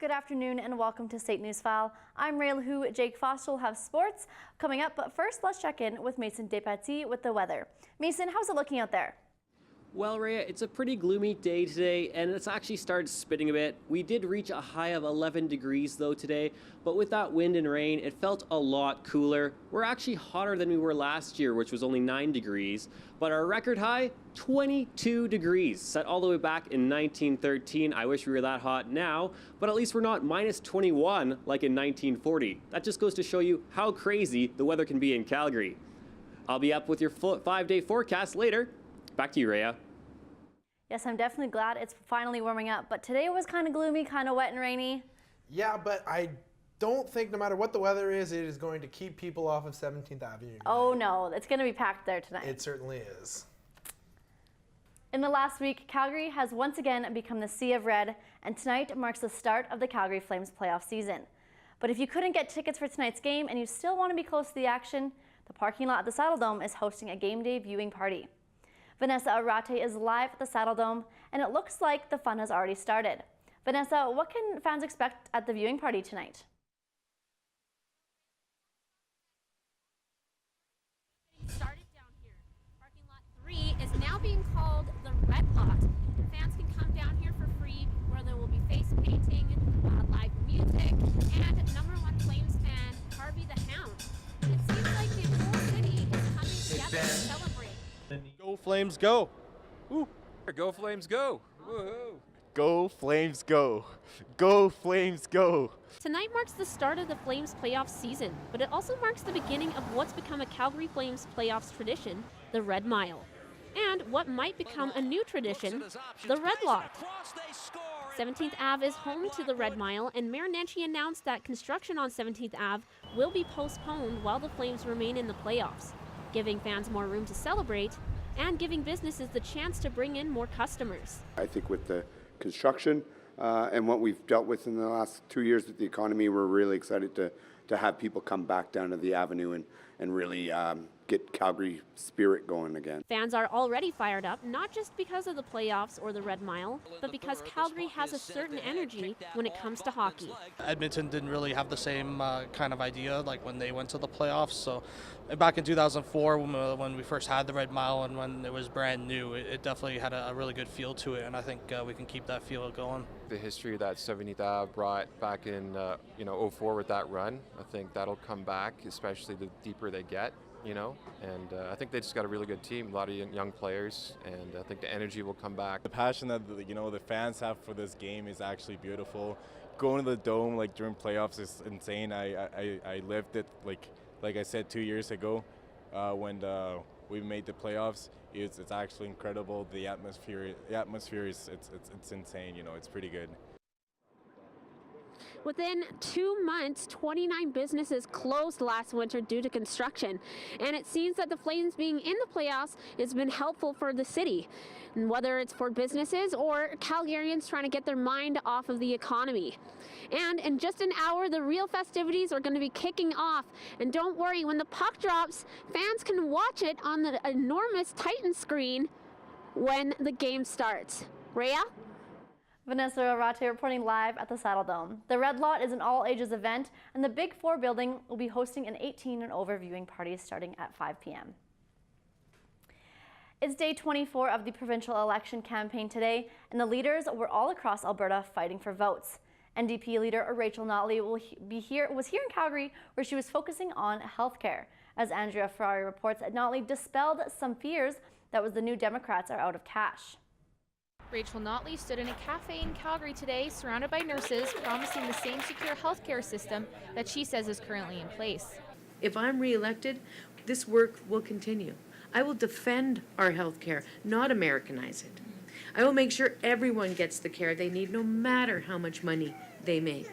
Good afternoon and welcome to State Newsfile. I'm Ray Lahu. Jake Foster will have sports coming up, but first let's check in with Mason Despatie with the weather. Mason, how's it looking out there? Well, Rhea, it's a pretty gloomy day today, and it's actually started spitting a bit. We did reach a high of 11 degrees, though, today, but with that wind and rain, it felt a lot cooler. We're actually hotter than we were last year, which was only 9 degrees, but our record high, 22 degrees, set all the way back in 1913. I wish we were that hot now, but at least we're not minus 21 like in 1940. That just goes to show you how crazy the weather can be in Calgary. I'll be up with your 5-day forecast later. Back to you, Rhea. Yes, I'm definitely glad it's finally warming up, but today was kind of gloomy, kind of wet and rainy. Yeah, but I don't think no matter what the weather is, it is going to keep people off of 17th Avenue. Oh no, it's going to be packed there tonight. It certainly is. In the last week, Calgary has once again become the Sea of Red, and tonight marks the start of the Calgary Flames playoff season. But if you couldn't get tickets for tonight's game and you still want to be close to the action, the parking lot at the Saddle Dome is hosting a game day viewing party. Vanessa Arate is live at the Saddle Dome, and it looks like the fun has already started. Vanessa, what can fans expect at the viewing party tonight? Started down here. Parking lot 3 is now being called the Red Lot. Fans can come down here for free, where there will be face painting, live music, and #1 Flames fan Harvey the Hound. It seems like the whole city is coming together to celebrate. Go Flames, go! Woo. Go Flames, go! Woohoo! Go Flames, go! Go Flames, go! Tonight marks the start of the Flames playoff season, but it also marks the beginning of what's become a Calgary Flames playoffs tradition, the Red Mile. And what might become a new tradition, the Red Lot. 17th Ave is home to the Red Mile, and Mayor Nenshi announced that construction on 17th Ave will be postponed while the Flames remain in the playoffs, giving fans more room to celebrate and giving businesses the chance to bring in more customers. I think with the construction and what we've dealt with in the last 2 years with the economy, we're really excited to have people come back down to the Avenue and really get Calgary spirit going again. Fans are already fired up, not just because of the playoffs or the Red Mile, but because Calgary has a certain energy when it comes to hockey. Edmonton didn't really have the same kind of idea like when they went to the playoffs. So back in 2004 when we first had the Red Mile and when it was brand new, it definitely had a really good feel to it, and I think we can keep that feel going. The history that 70th Ave brought back in 04 with that run, I think that'll come back, especially the deeper they get. And I think they just got a really good team, a lot of young players, and I think the energy will come back. The passion that the fans have for this game is actually beautiful. Going to the Dome during playoffs is insane. I lived it like I said 2 years ago when we made the playoffs. It's actually incredible. The atmosphere is it's insane. It's pretty good. Within 2 months, 29 businesses closed last winter due to construction, and it seems that the Flames being in the playoffs has been helpful for the city, and whether it's for businesses or Calgarians trying to get their mind off of the economy. And in just an hour, the real festivities are going to be kicking off, and don't worry, when the puck drops, fans can watch it on the enormous Titan screen when the game starts. Rhea? Vanessa Arate reporting live at the Saddle Dome. The Red Lot is an all-ages event, and the Big 4 building will be hosting an 18 and over viewing party starting at 5 p.m. It's day 24 of the provincial election campaign today, and the leaders were all across Alberta fighting for votes. NDP leader Rachel Notley was here in Calgary, where she was focusing on healthcare. As Andrea Ferrari reports, Notley dispelled some fears that the New Democrats are out of cash. Rachel Notley stood in a cafe in Calgary today, surrounded by nurses, promising the same secure healthcare system that she says is currently in place. If I'm re-elected, this work will continue. I will defend our healthcare, not Americanize it. I will make sure everyone gets the care they need, no matter how much money they make.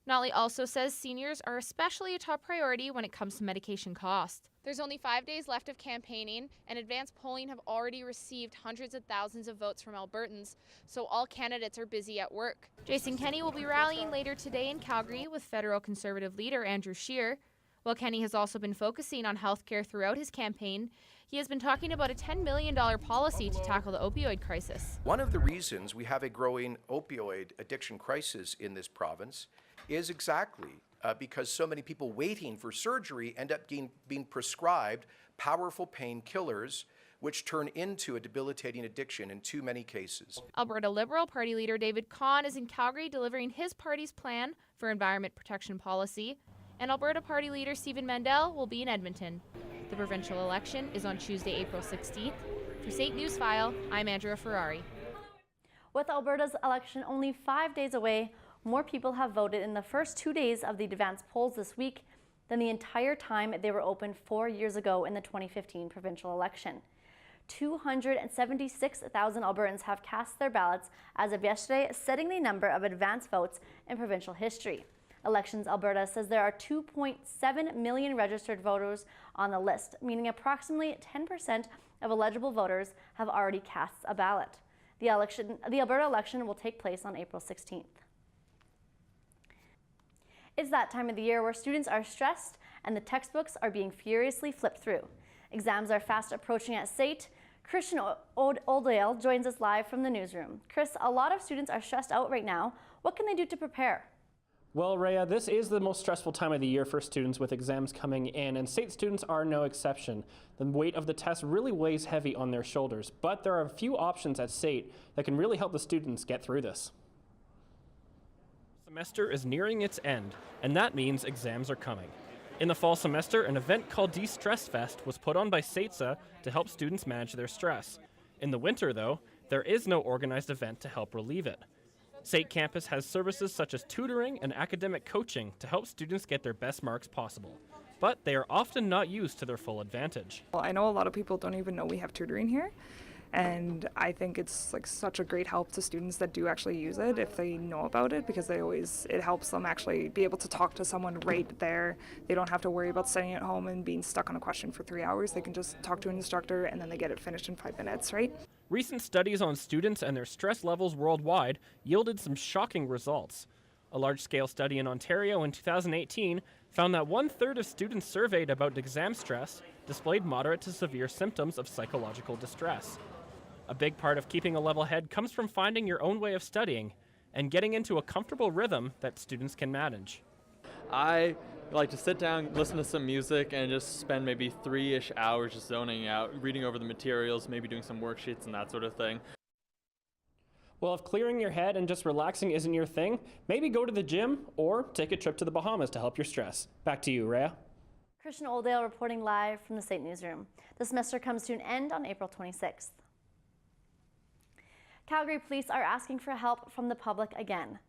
Notley also says seniors are especially a top priority when it comes to medication cost. There's only 5 days left of campaigning, and advanced polling have already received hundreds of thousands of votes from Albertans, so all candidates are busy at work. Jason Kenney will be rallying later today in Calgary with federal Conservative leader Andrew Scheer, While Kenney has also been focusing on healthcare throughout his campaign, he has been talking about a $10 million policy to tackle the opioid crisis. One of the reasons we have a growing opioid addiction crisis in this province is exactly because so many people waiting for surgery end up being prescribed powerful painkillers, which turn into a debilitating addiction in too many cases. Alberta Liberal Party leader David Kahn is in Calgary delivering his party's plan for environment protection policy, and Alberta Party leader Stephen Mandel will be in Edmonton. The provincial election is on Tuesday, April 16th. For St. Newsfile, I'm Andrea Ferrari. With Alberta's election only 5 days away, more people have voted in the first 2 days of the advanced polls this week than the entire time they were open 4 years ago in the 2015 provincial election. 276,000 Albertans have cast their ballots as of yesterday, setting the number of advance votes in provincial history. Elections Alberta says there are 2.7 million registered voters on the list, meaning approximately 10% of eligible voters have already cast a ballot. The Alberta election will take place on April 16th. It's that time of the year where students are stressed and the textbooks are being furiously flipped through. Exams are fast approaching at SAIT. Christian Oldale joins us live from the newsroom. Chris, a lot of students are stressed out right now. What can they do to prepare? Well, Rhea, this is the most stressful time of the year for students with exams coming in, and SAIT students are no exception. The weight of the test really weighs heavy on their shoulders, but there are a few options at SAIT that can really help the students get through this. Semester is nearing its end, and that means exams are coming. In the fall semester, an event called De-Stress Fest was put on by SAITSA to help students manage their stress. In the winter, though, there is no organized event to help relieve it. SAIT campus has services such as tutoring and academic coaching to help students get their best marks possible, but they are often not used to their full advantage. Well, I know a lot of people don't even know we have tutoring here, and I think it's like such a great help to students that do actually use it if they know about it, because it helps them actually be able to talk to someone right there. They don't have to worry about studying at home and being stuck on a question for 3 hours. They can just talk to an instructor and then they get it finished in 5 minutes, right? Recent studies on students and their stress levels worldwide yielded some shocking results. A large-scale study in Ontario in 2018 found that 1/3 of students surveyed about exam stress displayed moderate to severe symptoms of psychological distress. A big part of keeping a level head comes from finding your own way of studying and getting into a comfortable rhythm that students can manage. I like to sit down, listen to some music, and just spend maybe 3-ish hours just zoning out, reading over the materials, maybe doing some worksheets and that sort of thing. Well, if clearing your head and just relaxing isn't your thing, maybe go to the gym or take a trip to the Bahamas to help your stress. Back to you, Rhea. Christian Oldale reporting live from the SAIT newsroom. The semester comes to an end on April 26th. Calgary police are asking for help from the public again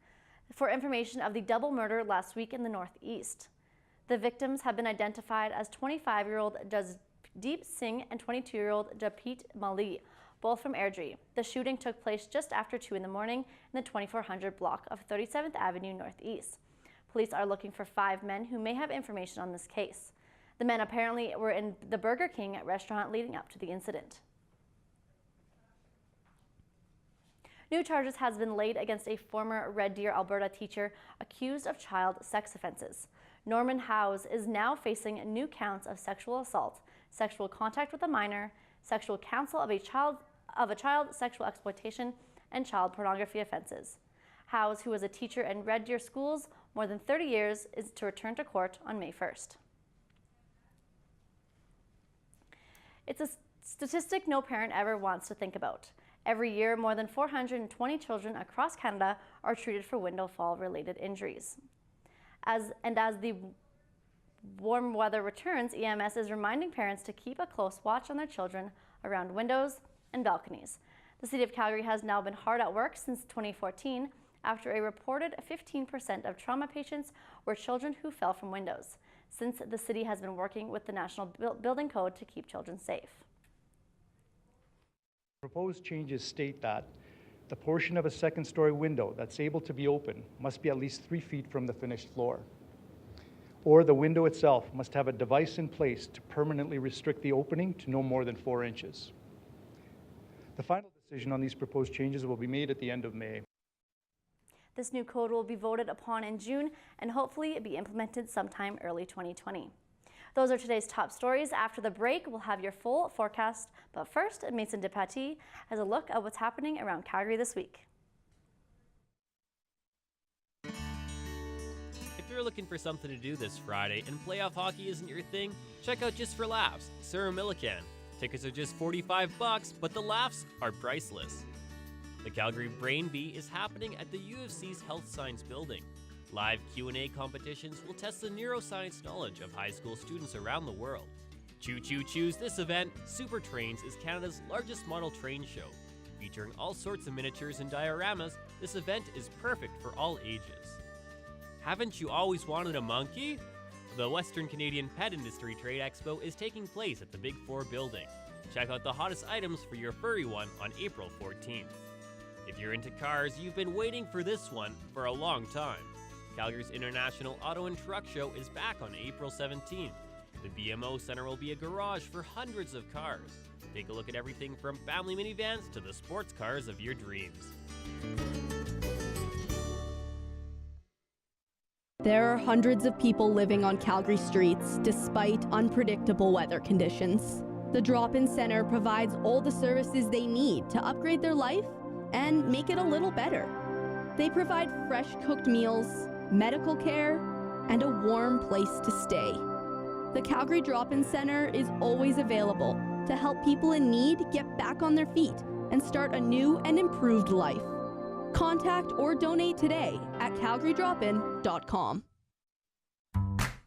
for information of the double murder last week in the Northeast. The victims have been identified as 25-year-old Jasdeep Singh and 22-year-old Japit Mali, both from Airdrie. The shooting took place just after 2 in the morning in the 2400 block of 37th Avenue Northeast. Police are looking for 5 men who may have information on this case. The men apparently were in the Burger King restaurant leading up to the incident. New charges has been laid against a former Red Deer, Alberta teacher accused of child sex offenses. Norman Howes is now facing new counts of sexual assault, sexual contact with a minor, sexual counsel of a child, sexual exploitation, and child pornography offenses. Howes, who was a teacher in Red Deer schools more than 30 years, is to return to court on May 1st. It's a statistic no parent ever wants to think about. Every year, more than 420 children across Canada are treated for window fall-related injuries. As the warm weather returns, EMS is reminding parents to keep a close watch on their children around windows and balconies. The City of Calgary has now been hard at work since 2014 after a reported 15% of trauma patients were children who fell from windows. Since the city has been working with the National Building Code to keep children safe. Proposed changes state that the portion of a second-story window that's able to be open must be at least 3 feet from the finished floor, or the window itself must have a device in place to permanently restrict the opening to no more than 4 inches. The final decision on these proposed changes will be made at the end of May. This new code will be voted upon in June and hopefully be implemented sometime early 2020. Those are today's top stories. After the break, we'll have your full forecast. But first, Mason DePatie has a look at what's happening around Calgary this week. If you're looking for something to do this Friday and playoff hockey isn't your thing, check out Just for Laughs, Sarah Millican. Tickets are just $45, but the laughs are priceless. The Calgary Brain Bee is happening at the UFC's Health Science Building. Live Q&A competitions will test the neuroscience knowledge of high school students around the world. Choo Choo Choose this event, Super Trains is Canada's largest model train show. Featuring all sorts of miniatures and dioramas, this event is perfect for all ages. Haven't you always wanted a monkey? The Western Canadian Pet Industry Trade Expo is taking place at the Big 4 building. Check out the hottest items for your furry one on April 14th. If you're into cars, you've been waiting for this one for a long time. Calgary's International Auto and Truck Show is back on April 17th. The BMO Center will be a garage for hundreds of cars. Take a look at everything from family minivans to the sports cars of your dreams. There are hundreds of people living on Calgary streets despite unpredictable weather conditions. The Drop-In Center provides all the services they need to upgrade their life and make it a little better. They provide fresh cooked meals, medical care, and a warm place to stay. The Calgary Drop-In Center is always available to help people in need get back on their feet and start a new and improved life. Contact or donate today at calgarydropin.com.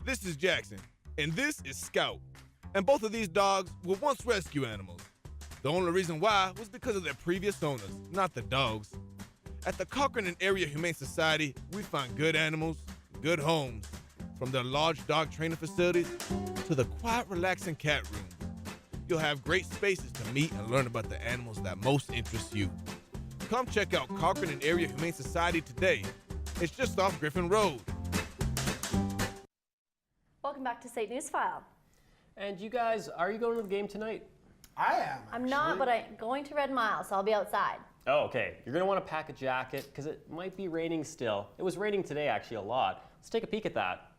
This is Jackson, and this is Scout. And both of these dogs were once rescue animals. The only reason why was because of their previous owners, not the dogs. At the Cochrane and Area Humane Society, we find good animals, good homes, from their large dog training facilities to the quiet, relaxing cat rooms. You'll have great spaces to meet and learn about the animals that most interest you. Come check out Cochrane and Area Humane Society today. It's just off Griffin Road. Welcome back to State Newsfile. And you guys, are you going to the game tonight? I am. I'm not, but I'm going to Red Mile, so I'll be outside. Oh, okay. You're going to want to pack a jacket because it might be raining still. It was raining today, actually, a lot. Let's take a peek at that.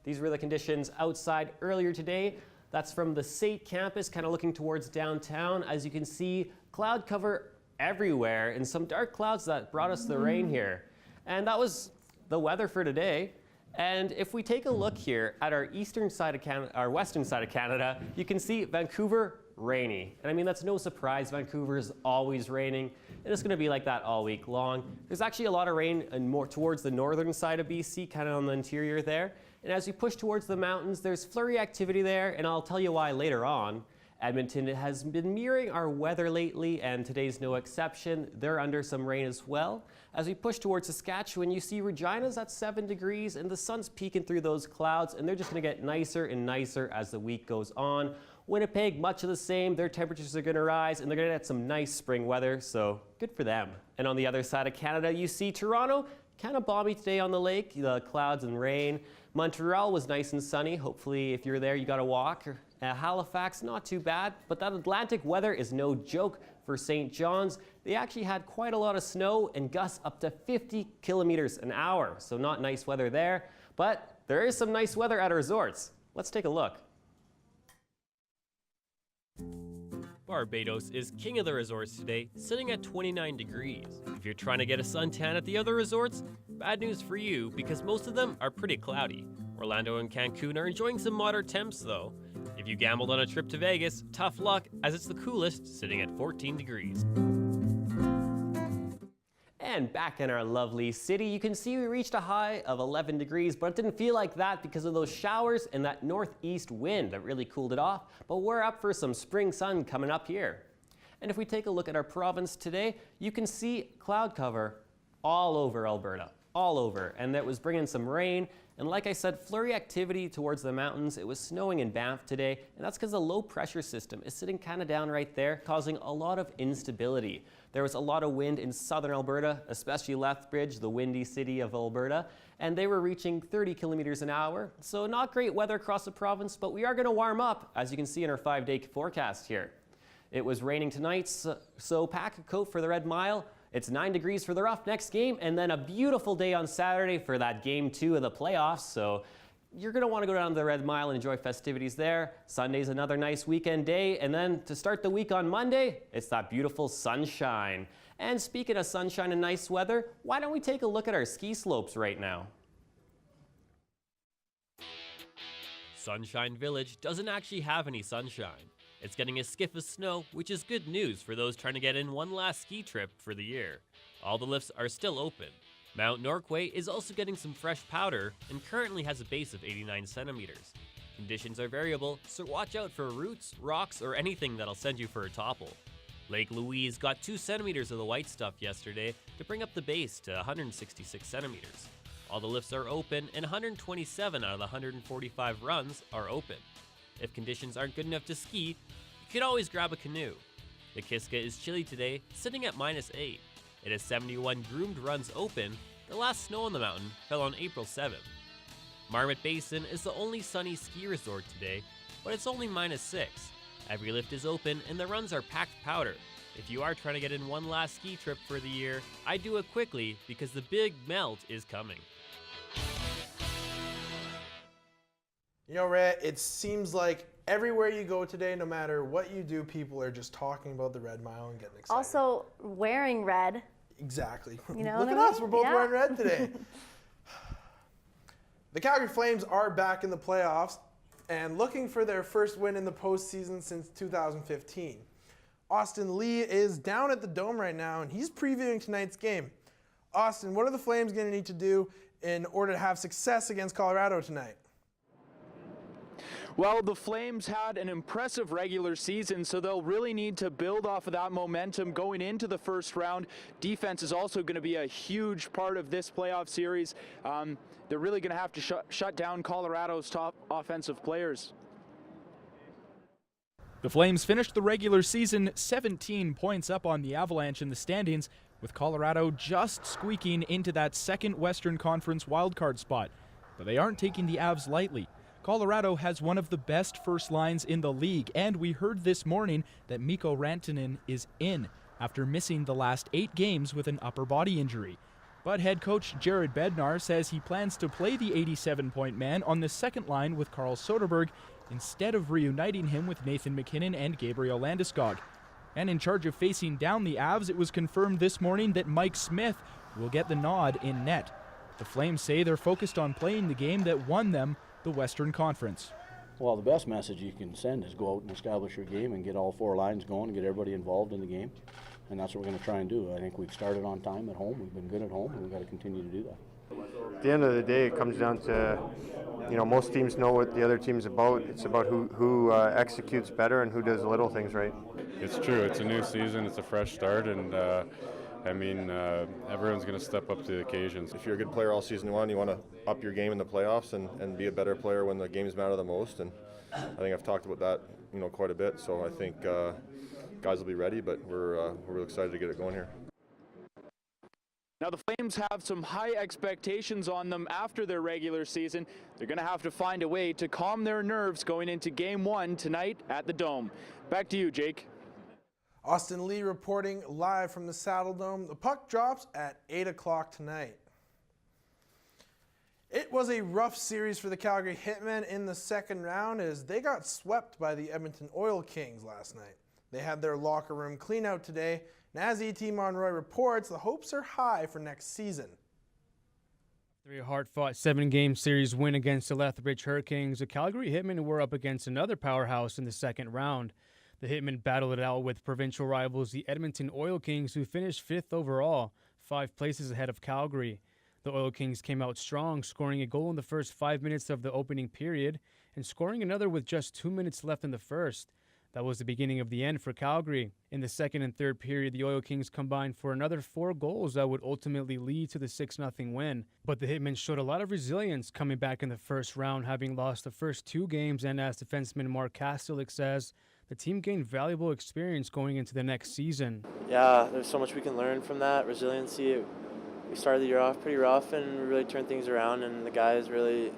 These were the conditions outside earlier today. That's from the SAIT campus, kind of looking towards downtown. As you can see, cloud cover everywhere and some dark clouds that brought us the rain here. And that was the weather for today. And if we take a look here at our eastern side of Canada, our western side of Canada, you can see Vancouver rainy. And I mean, that's no surprise. Vancouver is always raining, and it's going to be like that all week long. There's actually a lot of rain and more towards the northern side of BC, kind of on the interior there. And as we push towards the mountains, there's flurry activity there, and I'll tell you why later on. Edmonton has been mirroring our weather lately, and today's no exception. They're under some rain as well. As we push towards Saskatchewan, you see Regina's at 7 degrees, and the sun's peeking through those clouds, and they're just going to get nicer and nicer as the week goes on. Winnipeg, much of the same. Their temperatures are going to rise, and they're going to get some nice spring weather, so good for them. And on the other side of Canada, you see Toronto, kind of balmy today on the lake, the clouds and rain. Montreal was nice and sunny. Hopefully, if you're there, you got to walk. Halifax, not too bad, but that Atlantic weather is no joke for St. John's. They actually had quite a lot of snow and gusts up to 50 kilometers an hour, so not nice weather there, but there is some nice weather at our resorts. Let's take a look. Barbados is king of the resorts today, sitting at 29 degrees. If you're trying to get a suntan at the other resorts, bad news for you because most of them are pretty cloudy. Orlando and Cancun are enjoying some moderate temps though. If you gambled on a trip to Vegas, tough luck as it's the coolest, sitting at 14 degrees. And back in our lovely city, you can see we reached a high of 11 degrees, but it didn't feel like that because of those showers and that northeast wind that really cooled it off. But we're up for some spring sun coming up here. And if we take a look at our province today, you can see cloud cover all over Alberta, all over. And that was bringing some rain. And like I said, flurry activity towards the mountains. It was snowing in Banff today, and that's because the low pressure system is sitting kind of down right there, causing a lot of instability. There was a lot of wind in southern Alberta, especially Lethbridge, the windy city of Alberta, and they were reaching 30 kilometers an hour. So not great weather across the province, but we are going to warm up, as you can see in our 5-day forecast here. It was raining tonight, so pack a coat for the Red Mile. It's 9 degrees for the Roughnecks game, and then a beautiful day on Saturday for that Game 2 of the playoffs. So you're going to want to go down to the Red Mile and enjoy festivities there. Sunday's another nice weekend day. And then to start the week on Monday, it's that beautiful sunshine. And speaking of sunshine and nice weather, why don't we take a look at our ski slopes right now? Sunshine Village doesn't actually have any sunshine. It's getting a skiff of snow, which is good news for those trying to get in one last ski trip for the year. All the lifts are still open. Mount Norquay is also getting some fresh powder and currently has a base of 89 centimeters. Conditions are variable, so watch out for roots, rocks, or anything that'll send you for a topple. Lake Louise got 2 centimeters of the white stuff yesterday to bring up the base to 166 centimeters. All the lifts are open and 127 out of the 145 runs are open. If conditions aren't good enough to ski, you can always grab a canoe. The Kiska is chilly today, sitting at -8. It has 71 groomed runs open. The last snow on the mountain fell on April 7th. Marmot Basin is the only sunny ski resort today, but it's only -6. Every lift is open and the runs are packed powder. If you are trying to get in one last ski trip for the year, I do it quickly because the big melt is coming. You know, Rhett, it seems like everywhere you go today, no matter what you do, people are just talking about the Red Mile and getting excited. Also, wearing red. Exactly. You know Look what at I us, mean? we're both Yeah. wearing red today. The Calgary Flames are back in the playoffs and looking for their first win in the postseason since 2015. Austin Lee is down at the Dome right now, and he's previewing tonight's game. Austin, what are the Flames going to need to do in order to have success against Colorado tonight? Well, the Flames had an impressive regular season, so they'll really need to build off of that momentum going into the first round. Defense is also going to be a huge part of this playoff series. They're really going to have to shut down Colorado's top offensive players. The Flames finished the regular season 17 points up on the Avalanche in the standings, with Colorado just squeaking into that second Western Conference wildcard spot. But they aren't taking the Avs lightly. Colorado has one of the best first lines in the league, and we heard this morning that Mikko Rantanen is in after missing the last 8 games with an upper body injury. But head coach Jared Bednar says he plans to play the 87-point man on the second line with Carl Soderberg instead of reuniting him with Nathan MacKinnon and Gabriel Landeskog. And in charge of facing down the Avs, it was confirmed this morning that Mike Smith will get the nod in net. The Flames say they're focused on playing the game that won them the Western Conference. Well, the best message you can send is go out and establish your game and get all 4 lines going and get everybody involved in the game. And that's what we're going to try and do. I think we've started on time at home. We've been good at home, and we've got to continue to do that. At the end of the day, it comes down to, most teams know what the other team's about. It's about who executes better and who does the little things right. It's true. It's a new season. It's a fresh start, and everyone's going to step up to the occasions. If you're a good player all season long, you want to up your game in the playoffs and be a better player when the games matter the most. And I think I've talked about that, quite a bit. So I think guys will be ready, but we're really excited to get it going here. Now the Flames have some high expectations on them after their regular season. They're going to have to find a way to calm their nerves going into Game 1 tonight at the Dome. Back to you, Jake. Austin Lee reporting live from the Saddle Dome. The puck drops at 8 o'clock tonight. It was a rough series for the Calgary Hitmen in the second round as they got swept by the Edmonton Oil Kings last night. They had their locker room clean out today, and as E.T. Monroy reports, the hopes are high for next season. After a hard-fought 7-game series win against the Lethbridge Hurricanes, the Calgary Hitmen were up against another powerhouse in the second round. The Hitmen battled it out with provincial rivals, the Edmonton Oil Kings, who finished 5th overall, 5 places ahead of Calgary. The Oil Kings came out strong, scoring a goal in the first 5 minutes of the opening period and scoring another with just 2 minutes left in the first. That was the beginning of the end for Calgary. In the second and third period, the Oil Kings combined for another 4 goals that would ultimately lead to the 6-0 win. But the Hitmen showed a lot of resilience coming back in the first round, having lost the first 2 games, and as defenseman Mark Kastelik says, the team gained valuable experience going into the next season. Yeah, there's so much we can learn from that resiliency. We started the year off pretty rough and we really turned things around, and the guys really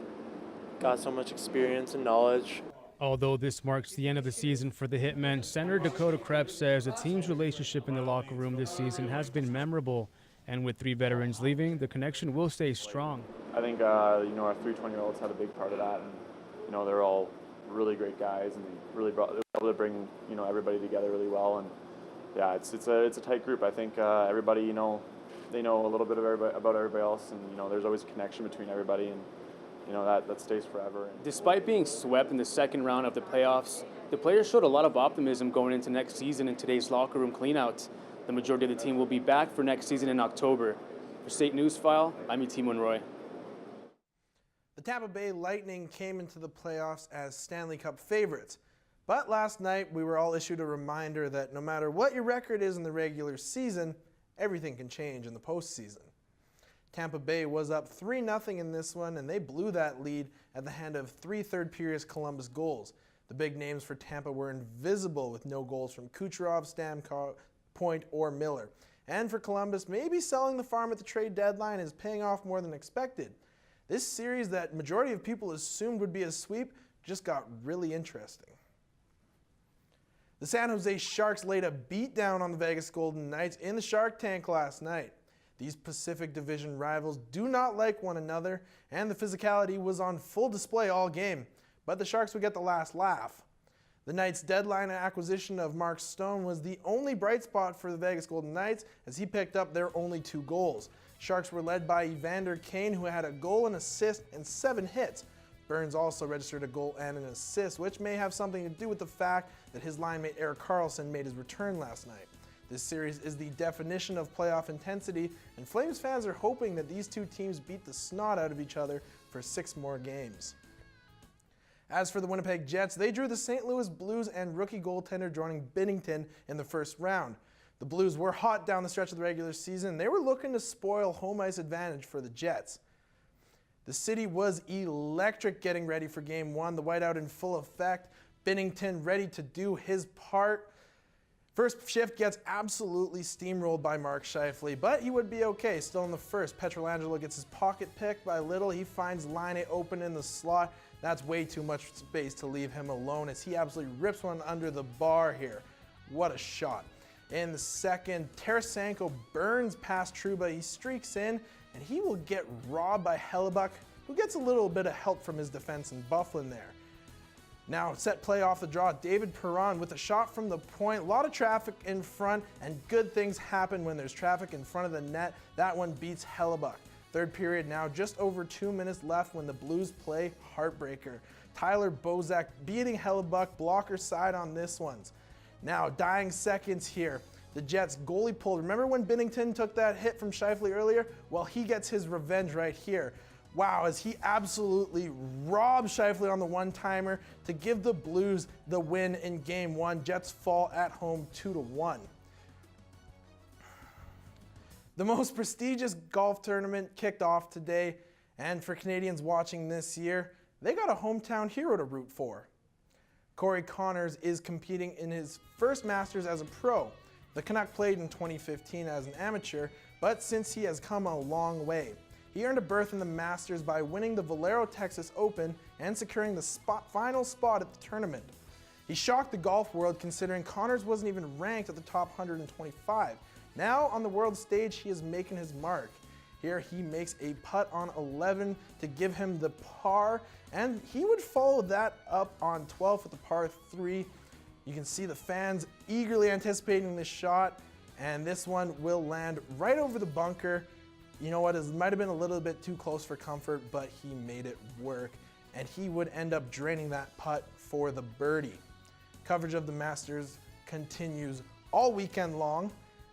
got so much experience and knowledge. Although this marks the end of the season for the Hitmen, center Dakota Krebs says the team's relationship in the locker room this season has been memorable, And with 3 veterans leaving, the connection will stay strong. I think, our 3 20-year-olds had a big part of that. And, they're all really great guys, and they were able to bring, everybody together really well. And, yeah, it's a tight group. I think everybody, they know a little bit of about everybody else, and, there's always a connection between everybody, and, that stays forever. Despite being swept in the second round of the playoffs, the players showed a lot of optimism going into next season in today's locker room cleanouts. The majority of the team will be back for next season in October. For State Newsfile, I'm Etim Monroy. The Tampa Bay Lightning came into the playoffs as Stanley Cup favorites. But last night, we were all issued a reminder that no matter what your record is in the regular season, everything can change in the postseason. Tampa Bay was up 3-0 in this one, and they blew that lead at the hand of 3 third-period Columbus goals. The big names for Tampa were invisible with no goals from Kucherov, Stamkos, Point, or Miller. And for Columbus, maybe selling the farm at the trade deadline is paying off more than expected. This series that majority of people assumed would be a sweep just got really interesting. The San Jose Sharks laid a beatdown on the Vegas Golden Knights in the Shark Tank last night. These Pacific Division rivals do not like one another, and the physicality was on full display all game. But the Sharks would get the last laugh. The Knights' deadline acquisition of Mark Stone was the only bright spot for the Vegas Golden Knights, as he picked up their only 2 goals. Sharks were led by Evander Kane, who had a goal, an assist, and 7 hits. Burns also registered a goal and an assist, which may have something to do with the fact that his line mate Erik Karlsson made his return last night. This series is the definition of playoff intensity, and Flames fans are hoping that these 2 teams beat the snot out of each other for 6 more games. As for the Winnipeg Jets, they drew the St. Louis Blues and rookie goaltender Jordan Binnington in the first round. The Blues were hot down the stretch of the regular season, and they were looking to spoil home ice advantage for the Jets. The city was electric getting ready for Game 1, the whiteout in full effect, Binnington ready to do his part. First shift gets absolutely steamrolled by Mark Scheifele, but he would be okay. Still in the first, Pietrangelo gets his pocket picked by Little. He finds Laine open in the slot. That's way too much space to leave him alone as he absolutely rips one under the bar here. What a shot. In the second, Tarasenko burns past Trouba. He streaks in, and he will get robbed by Hellebuck, who gets a little bit of help from his defense in Bufflin there. Now, set play off the draw, David Perron with a shot from the point. A lot of traffic in front, and good things happen when there's traffic in front of the net. That one beats Hellebuck. Third period now, just over 2 minutes left when the Blues play heartbreaker. Tyler Bozak beating Hellebuck, blocker side on this one. Now, dying seconds here. The Jets goalie pulled. Remember when Binnington took that hit from Scheifele earlier? Well, he gets his revenge right here. Wow, as he absolutely robs Scheifele on the one-timer to give the Blues the win in Game 1. Jets fall at home 2-1. The most prestigious golf tournament kicked off today, and for Canadians watching this year, they got a hometown hero to root for. Corey Connors is competing in his first Masters as a pro. The Canuck played in 2015 as an amateur, but since he has come a long way. He earned a berth in the Masters by winning the Valero Texas Open and securing the final spot at the tournament. He shocked the golf world considering Connors wasn't even ranked at the top 125. Now on the world stage, he is making his mark. Here he makes a putt on 11 to give him the par, and he would follow that up on 12 with the par 3. You can see the fans eagerly anticipating this shot, and this one will land right over the bunker. You know what, it might have been a little bit too close for comfort, but he made it work, and he would end up draining that putt for the birdie. Coverage of the Masters continues all weekend long,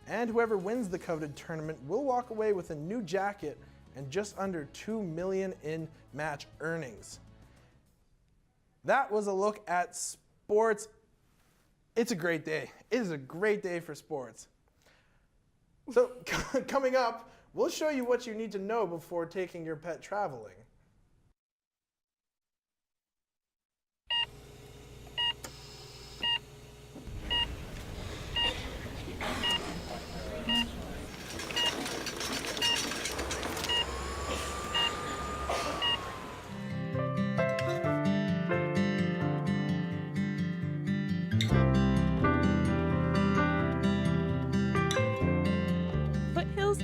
and whoever wins the coveted tournament will walk away with a new jacket and just under $2 million in match earnings. That was a look at sports. It's a great day. It is a great day for sports. So coming up, we'll show you what you need to know before taking your pet traveling.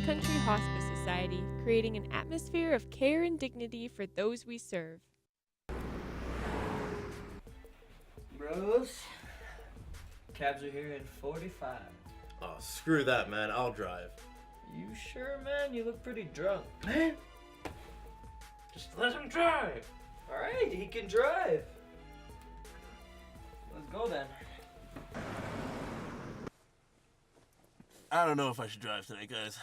Country creating an atmosphere of care and dignity for those we serve. Bros, cabs are here in 45. Oh, screw that, man. I'll drive. You sure, man? You look pretty drunk. Man, just let him drive. All right, he can drive. Let's go then. I don't know if I should drive tonight, guys.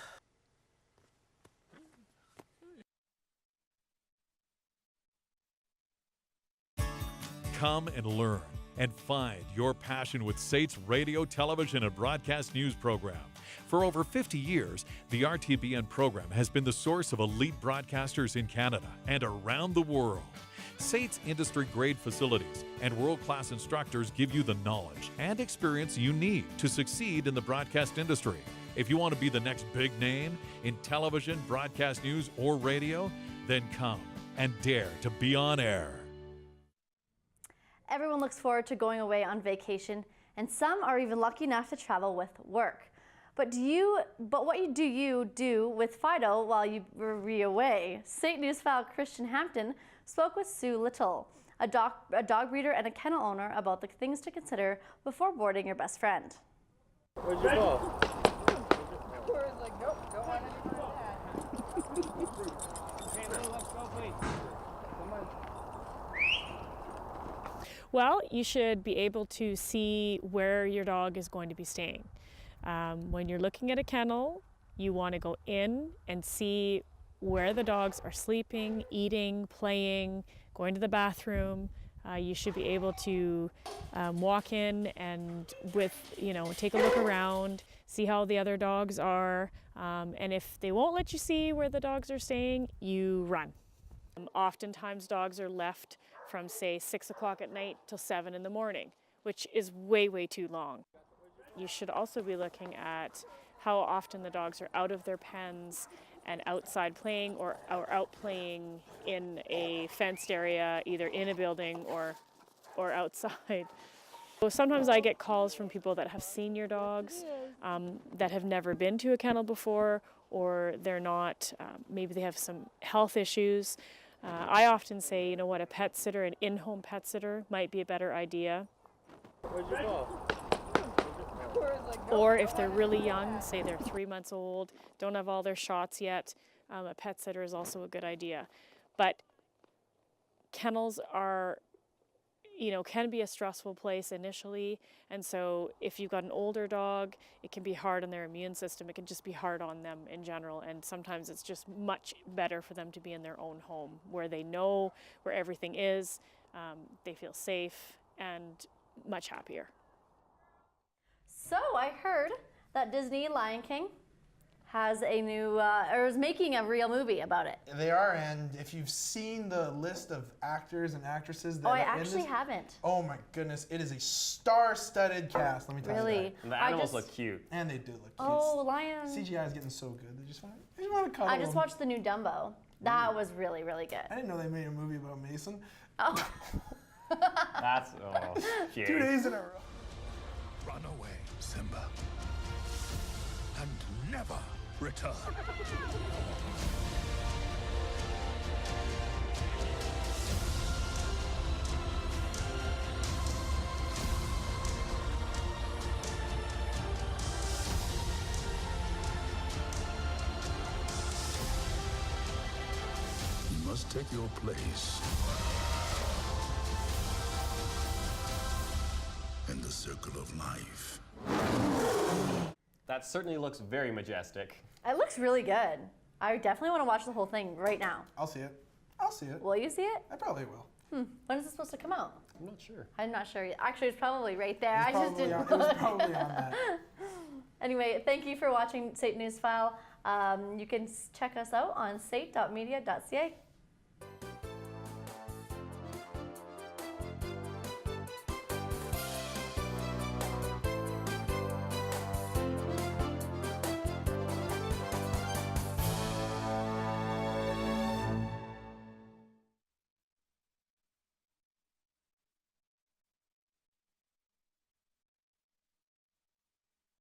Come and learn and find your passion with SAIT's radio, television, and broadcast news program. For over 50 years, the RTBN program has been the source of elite broadcasters in Canada and around the world. SAIT's industry-grade facilities and world-class instructors give you the knowledge and experience you need to succeed in the broadcast industry. If you want to be the next big name in television, broadcast news, or radio, then come and dare to be on air. Everyone looks forward to going away on vacation, and some are even lucky enough to travel with work. But what do you do with Fido while you were away? St. Newsfile Christian Hampton spoke with Sue Little, a dog breeder and a kennel owner, about the things to consider before boarding your best friend. Where'd you go? Well, you should be able to see where your dog is going to be staying. When you're looking at a kennel, you want to go in and see where the dogs are sleeping, eating, playing, going to the bathroom. You should be able to walk in and take a look around, see how the other dogs are, and if they won't let you see where the dogs are staying, you run. Oftentimes dogs are left from, say, 6 o'clock at night till 7 in the morning, which is way, way too long. You should also be looking at how often the dogs are out of their pens and outside playing or out playing in a fenced area, either in a building or outside. So sometimes I get calls from people that have senior dogs that have never been to a kennel before, or they're not, maybe they have some health issues. I often say, you know what, a pet sitter, an in-home pet sitter might be a better idea. Where'd you go? Or if they're really young, say they're 3 months old, don't have all their shots yet, a pet sitter is also a good idea. But kennels are, can be a stressful place initially, and so if you've got an older dog, it can be hard on their immune system, it can just be hard on them in general, and sometimes it's just much better for them to be in their own home, where they know where everything is, they feel safe, and much happier. So I heard that Disney Lion King has a new, or is making a real movie about it. They are, and if you've seen the list of actors and actresses that I are in actually this, haven't. Oh my goodness, it is a star-studded cast, let me tell you Really? that. And the animals look cute. And they do look cute. Oh, lions. CGI is getting so good, they just want to cuddle I just them. watched the new Dumbo. That was really, really good. I didn't know they made a movie about Mason. Oh. That's, cute. 2 days in a row. Run away, Simba, and never return. You must take your place in the circle of life. That certainly looks very majestic. It looks really good. I definitely want to watch the whole thing right now. I'll see it. I'll see it. Will you see it? I probably will. When is it supposed to come out? I'm not sure. I'm not sure. Actually, it's probably right there. It I just didn't it was probably on that. Anyway, thank you for watching SAIT Newsfile. You can check us out on sait.media.ca.